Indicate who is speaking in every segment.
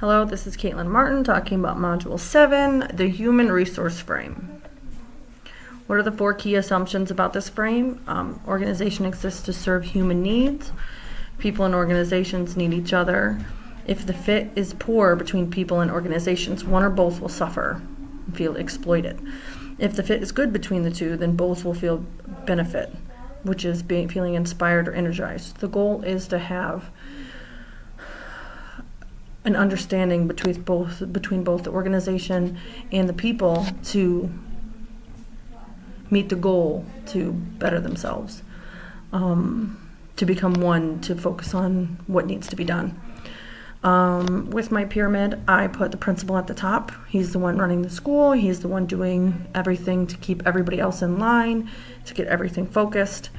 Speaker 1: Hello, this is Caitlin Martin talking about Module 7, the Human Resource Frame. What are the 4 key assumptions about this frame? Organization exists to serve human needs. People and organizations need each other. If the fit is poor between people and organizations, one or both will suffer and feel exploited. If the fit is good between the two, then both will feel benefit, which is feeling inspired or energized. The goal is to have an understanding between both the organization and the people to meet the goal to better themselves, to become one, to focus on what needs to be done. With my pyramid, I put the principal at the top. He's the one running the school. He's the one doing everything to keep everybody else in line, to get everything focused.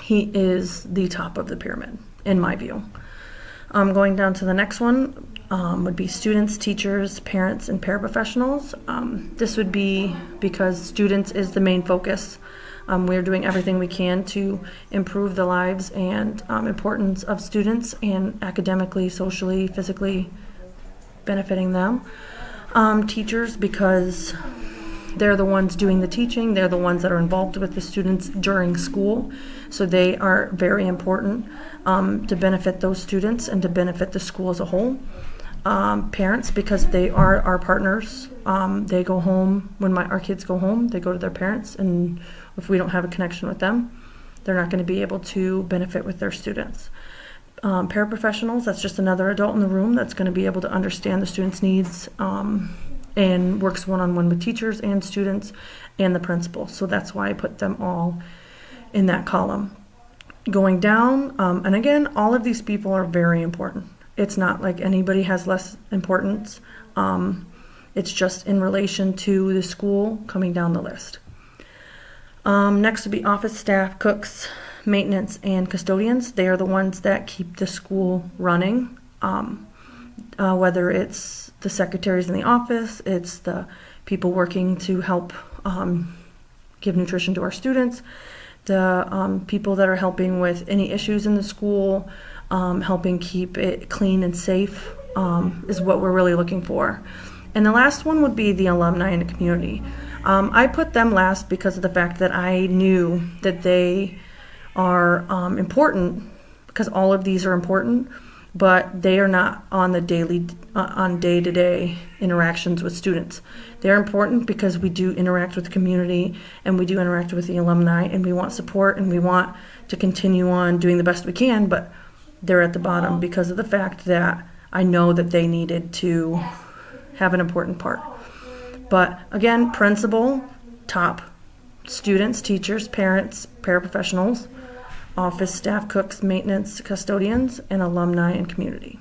Speaker 1: He is the top of the pyramid, in my view. Going down to the next one would be students, teachers, parents, and paraprofessionals. This would be because students is the main focus. We're doing everything we can to improve the lives and importance of students and academically, socially, physically benefiting them. Teachers, because they're the ones doing the teaching. They're the ones that are involved with the students during school. So they are very important to benefit those students and to benefit the school as a whole. Parents, because they are our partners. They go home, when our kids go home, they go to their parents, and if we don't have a connection with them, they're not going to be able to benefit with their students. Paraprofessionals, that's just another adult in the room that's going to be able to understand the students' needs and works one-on-one with teachers and students and the principal. So that's why I put them all in that column. Going down, and again, all of these people are very important. It's not like anybody has less importance. It's just in relation to the school coming down the list. Next would be office staff, cooks, maintenance, and custodians. They are the ones that keep the school running. Whether it's the secretaries in the office, it's the people working to help give nutrition to our students, the people that are helping with any issues in the school, helping keep it clean and safe is what we're really looking for. And the last one would be the alumni in the community. I put them last because of the fact that I knew that they are important, because all of these are important, but they are not on the day-to-day interactions with students. They're important because we do interact with the community and we do interact with the alumni, and we want support and we want to continue on doing the best we can, but they're at the bottom because of the fact that I know that they needed to have an important part. But again, principal, top, students, teachers, parents, paraprofessionals, office staff, cooks, maintenance, custodians, and alumni and community.